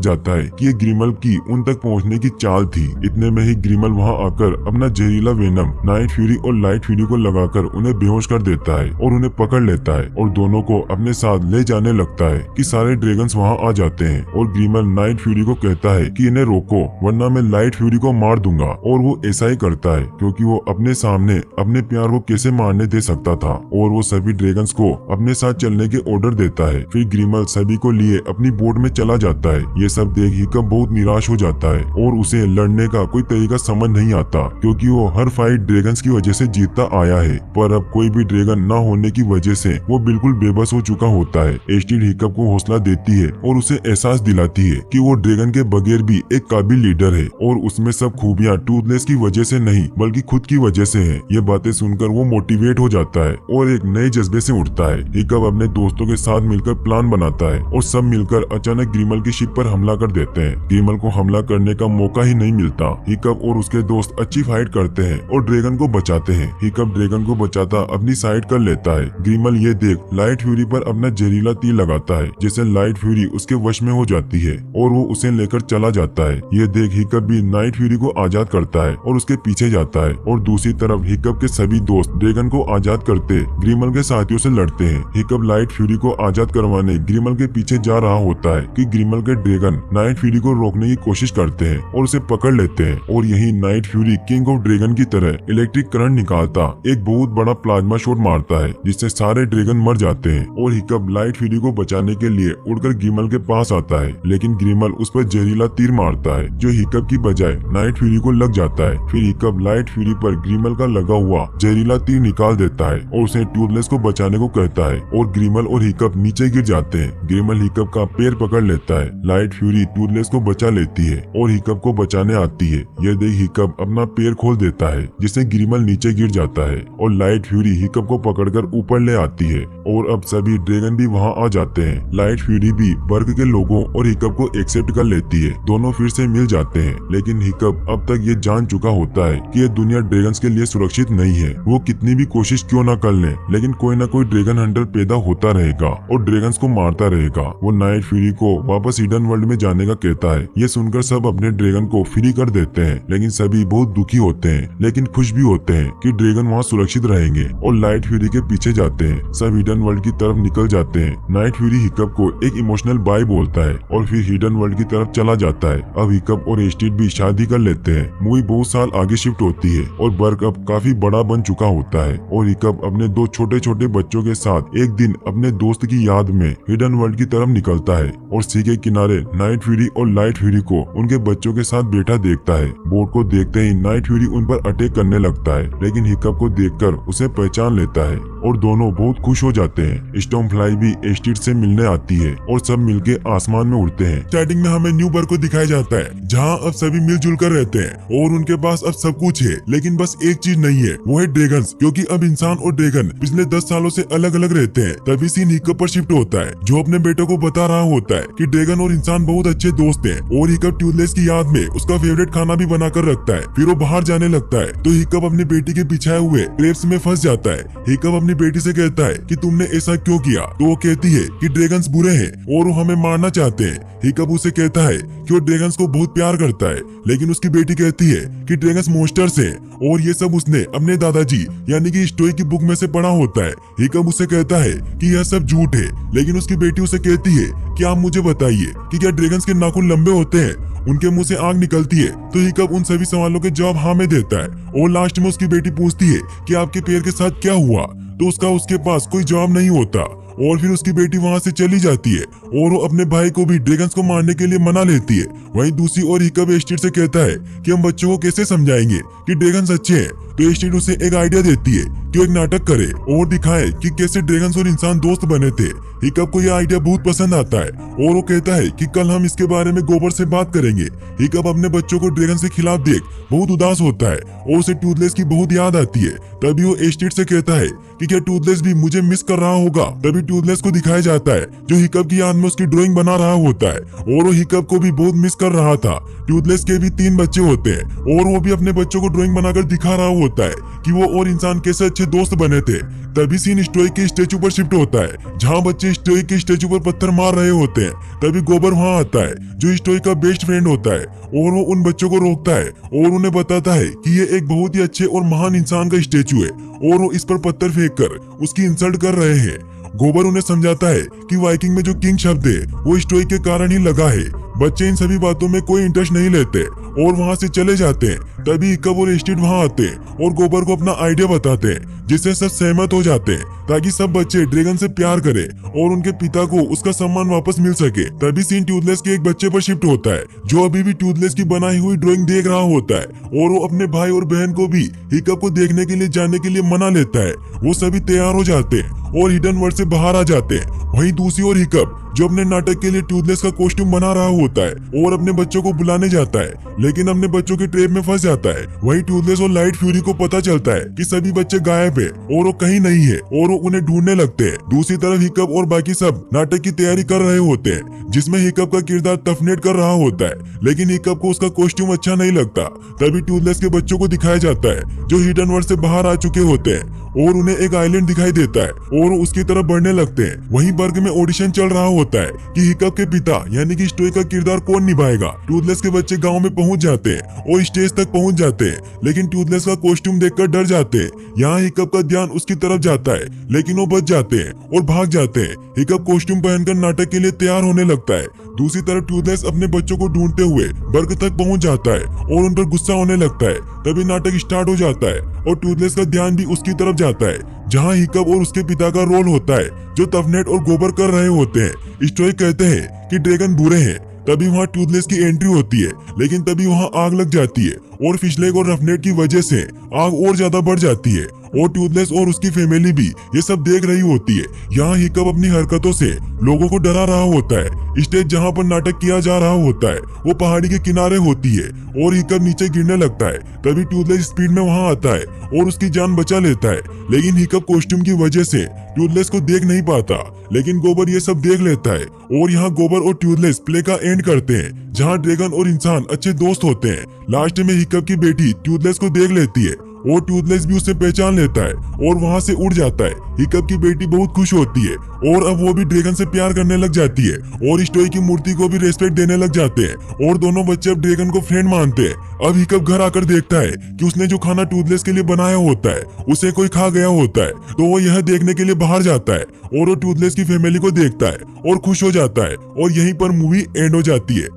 जाता है कि ये ग्रिमल की उन तक पहुँचने की चाल थी। इतने में ही ग्रिमल वहाँ आकर अपना जहरीला वेनम नाइट फ्यूरी और लाइट फ्यूरी को लगाकर उन्हें बेहोश कर देता है और उन्हें पकड़ लेता है और दोनों को अपने साथ ले जाने लगता है कि सारे ड्रैगन्स वहाँ आ जाते हैं और ग्रिमल नाइट फ्यूरी को कहता है कि इन्हें रोको वरना मैं लाइट फ्यूरी को मार दूंगा। और वो ऐसा ही करता है क्योंकि वो अपने सामने अपने प्यार को कैसे मारने दे सकता था और वो सभी ड्रैगन्स को अपने साथ चलने के ऑर्डर देता है। फिर ग्रिमल सभी को लिए अपनी बोट में चला जाता है। ये सब देख हिकअप बहुत निराश हो जाता है और उसे लड़ने का कोई तरीका समझ नहीं आता क्योंकि वो हर फाइट ड्रैगन्स की वजह से जीतता आया है, पर अब कोई भी ड्रैगन न होने की वजह से वो बिल्कुल बेबस हो चुका होता है। एस्टीड हिकअप को हौसला देती है और उसे एहसास दिलाती है कि वो ड्रैगन के बगैर भी एक काबिल लीडर है और उसमें सब खूबियां टूथलेस की वजह से नहीं बल्कि खुद की वजह से है। ये बातें सुनकर वो मोटिवेट हो जाता है और एक नए जज्बे से उठता है। हिकअप अपने दोस्तों के साथ मिलकर प्लान बनाता है और सब मिलकर अचानक ग्रिमल की शिप पर हमला कर देते हैं। ग्रिमल को हमला करने का मौका ही नहीं मिलता। हिकअप और उसके दोस्त अच्छी फाइट करते हैं और ड्रैगन को बचाते हैं। हिकअप ड्रैगन को बचाता अपनी साइड कर लेता है। ग्रिमल ये देख लाइट फ्यूरी पर अपना जहरीला तीर लगाता है जिससे लाइट फ्यूरी उसके वश में हो जाती है और वो उसे लेकर चला जाता है। ये देख हिकअप भी नाइट फ्यूरी को आजाद करता है और उसके पीछे जाता है और दूसरी तरफ हिकअप के सभी दोस्त ड्रैगन को आजाद करते ग्रिमल के साथियों से लड़ते हैं। हिकअप लाइट फ्यूरी को आजाद करवाने ग्रिमल के पीछे जा रहा होता है कि ग्रिमल के ड्रैगन नाइट फ्यूरी को रोकने की कोशिश करते हैं और उसे पकड़ लेते हैं और यही night fury king of dragon की तरह इलेक्ट्रिक करंट निकालता एक बहुत बड़ा प्लाज्मा शॉट मारता है जिससे सारे ड्रैगन मर जाते हैं और हिकअप लाइट फ्यूरी को बचाने के लिए उड़कर ग्रिमल के पास आता है, लेकिन ग्रिमल उस पर जहरीला तीर मारता है जो हिकअप की बजाय नाइट फ्यूरी को लग जाता है। फिर हिकअप लाइट फ्यूरी पर ग्रिमल का लगा हुआ जहरीला तीर निकाल देता है और उसे टूथलेस को बचाने को कहता है और ग्रिमल और हिकअप नीचे गिर जाते हैं। ग्रिमल हिकअप का पैर पकड़ लेता है। लाइट फ्यूरी टूथलेस को बचा लेती है और हिकअप को बचाने आती है। यह देख हिकअप अपना पैर खोल देता है जिससे ग्रिमल नीचे गिर जाता है और लाइट फ्यूरी हिकअप को पकड़कर ऊपर ले आती है और अब सभी ड्रैगन भी वहां आ जाते हैं। लाइट फ्यूरी भी बर्ग के लोगों और हिकअप को एक्सेप्ट कर लेती है। दोनों फिर से मिल जाते हैं, लेकिन हिकअप अब तक ये जान चुका होता है कि ये दुनिया ड्रैगन्स के लिए सुरक्षित नहीं है। वो कितनी भी कोशिश क्यों न कर ले, लेकिन कोई न कोई ड्रैगन हंटर पैदा होता रहेगा और ड्रैगन्स को मारता रहेगा। वो नाइट फ्यूरी को वापस हिडन वर्ल्ड में जाने का कहता है। ये सुनकर सब अपने ड्रैगन को फ्री कर देते हैं, लेकिन सभी बहुत दुखी होते हैं लेकिन खुश भी होते हैं कि ड्रैगन वहाँ सुरक्षित रहेंगे और लाइट फ्यूरी के पीछे जाते हैं। सब हिडन वर्ल्ड की तरफ निकल जाते हैं। नाइट फ्यूरी हिकअप को एक इमोशनल बाय बोलता है और फिर हिडन वर्ल्ड की तरफ चला जाता है। अब हिकअप और एस्टीड भी शादी कर लेते हैं। मूवी बहुत साल आगे शिफ्ट होती है और बर्ग अब काफी बड़ा बन चुका होता है और हिकअप अपने दो छोटे छोटे बच्चों के साथ एक दिन अपने दोस्त की याद में हिडन वर्ल्ड की तरफ निकलता है और सी के किनारे नाइट फ्यूरी और लाइट फ्यूरी को उनके बच्चों के साथ बैठा देखता है। बोट को देखते ही नाइट फ्यूरी उन पर अटैक करने लगता है, लेकिन हिकअप को देखकर उसे पहचान लेता है और दोनों बहुत खुश हो जाते हैं। स्टॉर्मफ्लाई भी एस्टीड से मिलने आती है और सब मिलके आसमान में उड़ते हैं। स्टार्टिंग में हमें न्यू बर्ग को दिखाया जाता है जहाँ अब सभी मिलजुल कर रहते हैं और उनके पास अब सब कुछ है, लेकिन बस एक चीज नहीं है, वो है ड्रैगन्स। क्योंकि अब इंसान और ड्रैगन पिछले 10 सालों से अलग अलग रहते हैं। तभी सीन हिकअप पर शिफ्ट होता है जो अपने बेटे को बता रहा होता है कि ड्रैगन और इंसान बहुत अच्छे दोस्त हैं और हिकअप टूथलेस की याद में उसका फेवरेट खाना भी बनाकर रखता है। फिर वो बाहर जाने लगता है तो हिकअप अपनी बेटी के बिछाए हुए क्रेब्स में फंस जाता है। हिकअप अपनी बेटी से कहता है कि तुमने ऐसा क्यों किया, तो वो कहती है कि ड्रैगन्स बुरे हैं और वो हमें मारना चाहते हैं। हिकअप उसे कहता है कि वो ड्रैगन्स को बहुत प्यार करता है, लेकिन उसकी बेटी कहती है कि ड्रैगन्स मॉन्स्टर्स हैं और ये सब उसने अपने दादाजी यानी कि स्टोई की बुक में से पढ़ा होता है। हिकअप उसे कहता है कि यह सब झूठ है, लेकिन उसकी बेटी उसे कहती है कि आप मुझे बताइए कि क्या ड्रैगन्स के नाखून लंबे होते हैं उनके मुंह से आग निकलती है तो हिकअप उन सभी सवालों के जवाब हाँ में देता है और लास्ट में उसकी बेटी पूछती है कि आपके पैर के साथ क्या हुआ, तो उसके पास कोई जवाब नहीं होता और फिर उसकी बेटी वहां से चली जाती है और वो अपने भाई को भी ड्रैगन्स को मारने के लिए मना लेती है। वहीं दूसरी ओर हिकअप एस्टेड से कहता है कि हम बच्चों को कैसे समझाएंगे कि ड्रैगन्स अच्छे हैं, तो एस्टेड उसे एक आइडिया देती है कि वो एक नाटक करे और दिखाए कि कैसे ड्रैगन्स और इंसान दोस्त बने थे। हिकअप को यह आइडिया बहुत पसंद आता है और वो कहता है कि कल हम इसके बारे में गोबर से बात करेंगे। हिकअप अपने बच्चों को ड्रैगन के खिलाफ देख बहुत उदास होता है और उसे टूथलेस की बहुत याद आती है। तभी वो एस्टेड से कहता है कि क्या टूथलेस भी मुझे मिस कर रहा होगा। तभी टूथलेस को दिखाया जाता है जो हिकअप की याद में उसकी ड्राइंग बना रहा होता है और वो हिकअप को भी बहुत मिस कर रहा था। टूथलेस के भी 3 बच्चे होते हैं और वो भी अपने बच्चों को ड्राइंग बनाकर दिखा रहा होता है कि वो और इंसान कैसे अच्छे दोस्त बने थे। तभी सीन स्टोइक के स्टेचू पर शिफ्ट होता है जहाँ बच्चे स्टोइक के स्टेचू पर पत्थर मार रहे होते हैं। तभी गोबर वहाँ आता है जो स्टोइक का बेस्ट फ्रेंड होता है और वो उन बच्चों को रोकता है और उन्हें बताता है कि ये एक बहुत ही अच्छे और महान इंसान का स्टेचू है और वो इस पर पत्थर फेंक कर उसकी इंसल्ट कर रहे हैं। गोबर उन्हें समझाता है कि वाइकिंग में जो किंग शब्द है वो स्टोइक के कारण ही लगा है। बच्चे इन सभी बातों में कोई इंटरेस्ट नहीं लेते और वहां से चले जाते हैं। तभी हिकअप और एस्टेड वहां आते हैं और गोबर को अपना आइडिया बताते हैं जिससे सब सहमत हो जाते हैं ताकि सब बच्चे ड्रैगन से प्यार करें और उनके पिता को उसका सम्मान वापस मिल सके। तभी सीन टूथलेस के एक बच्चे पर शिफ्ट होता है जो अभी भी टूथलेस की बनाई हुई ड्राइंग देख रहा होता है और वो अपने भाई और बहन को भी हिकअप को देखने के लिए जाने के लिए मना लेता है। वो सभी तैयार हो जाते हैं और हिडन वर्ल्ड से बाहर आ जाते हैं। वहीं दूसरी ओर हिकअप जो अपने नाटक के लिए टूथलेस का कॉस्ट्यूम बना रहा होता है और अपने बच्चों को बुलाने जाता है लेकिन अपने बच्चों के ट्रैप में फंस जाता है। वहीं टूथलेस और लाइट फ्यूरी को पता चलता है कि सभी बच्चे गायब है और वो कहीं नहीं है और वो उन्हें ढूंढने लगते हैं। दूसरी तरफ हिकअप और बाकी सब नाटक की तैयारी कर रहे होते हैं जिसमें हिकअप का किरदार टफनेट कर रहा होता है लेकिन हिकअप को उसका कॉस्ट्यूम अच्छा नहीं लगता। तभी टूथलेस के बच्चों को दिखाया जाता है जो हिडन वर्ल्ड से बाहर आ चुके होते हैं और उन्हें एक आइलैंड दिखाई देता है और उसकी तरफ बढ़ने लगते हैं। वहीं बर्ग में ऑडिशन चल रहा होता है कि हिकअप के पिता यानी कि स्टोइक का किरदार कौन निभाएगा। टूथलेस के बच्चे गांव में पहुंच जाते हैं और स्टेज तक पहुंच जाते हैं लेकिन टूथलेस का कॉस्ट्यूम देखकर डर जाते हैं। यहाँ हिकअप का ध्यान उसकी तरफ जाता है लेकिन वो बच जाते हैं और भाग जाते हैं। हिकअप कॉस्ट्यूम पहनकर नाटक के लिए तैयार होने लगता है। दूसरी तरफ टूथलेस अपने बच्चों को ढूंढते हुए बर्ग तक पहुंच जाता है और उन पर गुस्सा होने लगता है। तभी नाटक स्टार्ट हो जाता है और टूथलेस का ध्यान भी उसकी तरफ जाता है जहां हिकअप और उसके पिता का रोल होता है जो टफनेट और गोबर कर रहे होते हैं। स्टोइक कहते हैं कि ड्रैगन बुरे हैं। तभी वहां टूथलेस की एंट्री होती है लेकिन तभी वहां आग लग जाती है और फिशलेग और रफनेट की वजह से आग और ज्यादा बढ़ जाती है और टूथलेस और उसकी फैमिली भी ये सब देख रही होती है। यहाँ हिकअप अपनी हरकतों से लोगों को डरा रहा होता है। स्टेज जहाँ पर नाटक किया जा रहा होता है वो पहाड़ी के किनारे होती है और हिकअप नीचे गिरने लगता है। तभी टूथलेस स्पीड में वहाँ आता है और उसकी जान बचा लेता है लेकिन हिकअप कॉस्ट्यूम की वजह से टूथलेस को देख नहीं पाता लेकिन गोबर ये सब देख लेता है और यहाँ गोबर और टूथलेस प्ले का एंड करते हैं जहाँ ड्रैगन और इंसान अच्छे दोस्त होते हैं। लास्ट में हिकअप की बेटी टूथलेस को देख लेती है और टूथलेस भी उसे पहचान लेता है और वहां से उड़ जाता है। हिकअप की बेटी बहुत खुश होती है और अब वो भी ड्रैगन से प्यार करने लग जाती है और स्टोइक की मूर्ति को भी रेस्पेक्ट देने लग जाते हैं और दोनों बच्चे अब ड्रैगन को फ्रेंड मानते हैं। अब हिकअप घर आकर देखता है कि उसने जो खाना टूथलेस के लिए बनाया होता है उसे कोई खा गया होता है तो वो यह देखने के लिए बाहर जाता है और वो टूथलेस की फैमिली को देखता है और खुश हो जाता है और यहीं पर मूवी एंड हो जाती है।